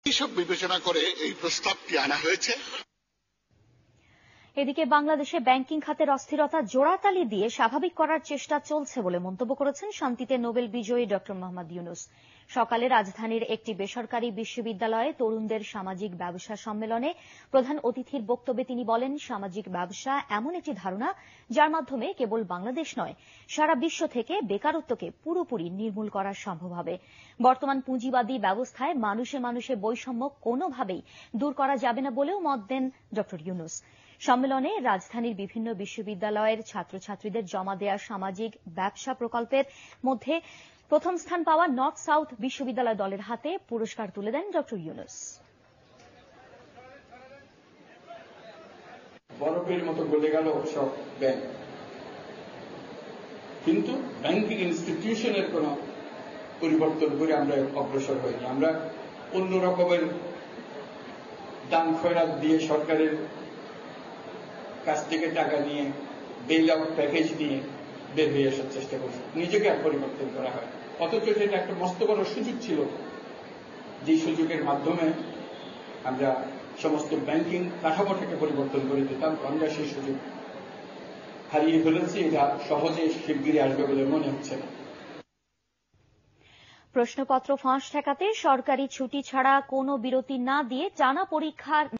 এসব বিবেচনা করে এই প্রস্তাবটি আনা হয়েছে। এদিকে বাংলাদেশে ব্যাংকিং খাতের অস্থিরতা জোড়াতালি দিয়ে স্বাভাবিক করার চেষ্টা চলছে বলে মন্তব্য করেছেন শান্তিতে নোবেল বিজয়ী ড মোহাম্মদ ইউনূস। সকালে রাজধানীর একটি বেসরকারি বিশ্ববিদ্যালয়ে তরুণদের সামাজিক ব্যবসা সম্মেলনে প্রধান অতিথির বক্তব্যে তিনি বলেন, সামাজিক ব্যবসা এমন একটি ধারণা যার মাধ্যমে কেবল বাংলাদেশ নয়, সারা বিশ্ব থেকে বেকারত্বকে পুরোপুরি নির্মূল করা সম্ভব হবে। বর্তমান পুঁজিবাদী ব্যবস্থায় মানুষে মানুষে বৈষম্য কোনোভাবেই দূর করা যাবে না বলেও মত দেন ড ইউনূস। সম্মেলনে রাজধানীর বিভিন্ন বিশ্ববিদ্যালয়ের ছাত্রছাত্রীদের জমা দেয়া সামাজিক ব্যবসা প্রকল্পের মধ্যে প্রথম স্থান পাওয়া নর্থ সাউথ বিশ্ববিদ্যালয় দলের হাতে পুরস্কার তুলে দেন ড ইউনূস। বরফের মতো গলে গেল সব ব্যাংক, কিন্তু ব্যাংকিং ইনস্টিটিউশনের কোন পরিবর্তন করে আমরা অগ্রসর হইনি। আমরা অন্য রকমের দান খয়রাত দিয়ে সরকারের কাছ থেকে টাকা নিয়ে বেইল আউট প্যাকেজ নিয়ে বের হয়ে আসার চেষ্টা করছি, নিজেকে আর পরিবর্তন করা হয়। অথচ এটা একটা মস্ত বড় সুযোগ ছিল, যে সুযোগের মাধ্যমে আমরা সমস্ত ব্যাংকিং কাঠামোটাকে পরিবর্তন করে দিতাম। আমরা সেই সুযোগ হারিয়ে ফেলেছি। এটা সহজে শিগগিরই আসবে বলে মনে হচ্ছে না। প্রশ্নপত্র ফাঁস ঠেকাতে সরকারি ছুটি ছাড়া কোনো বিরতি না দিয়ে টানা পরীক্ষার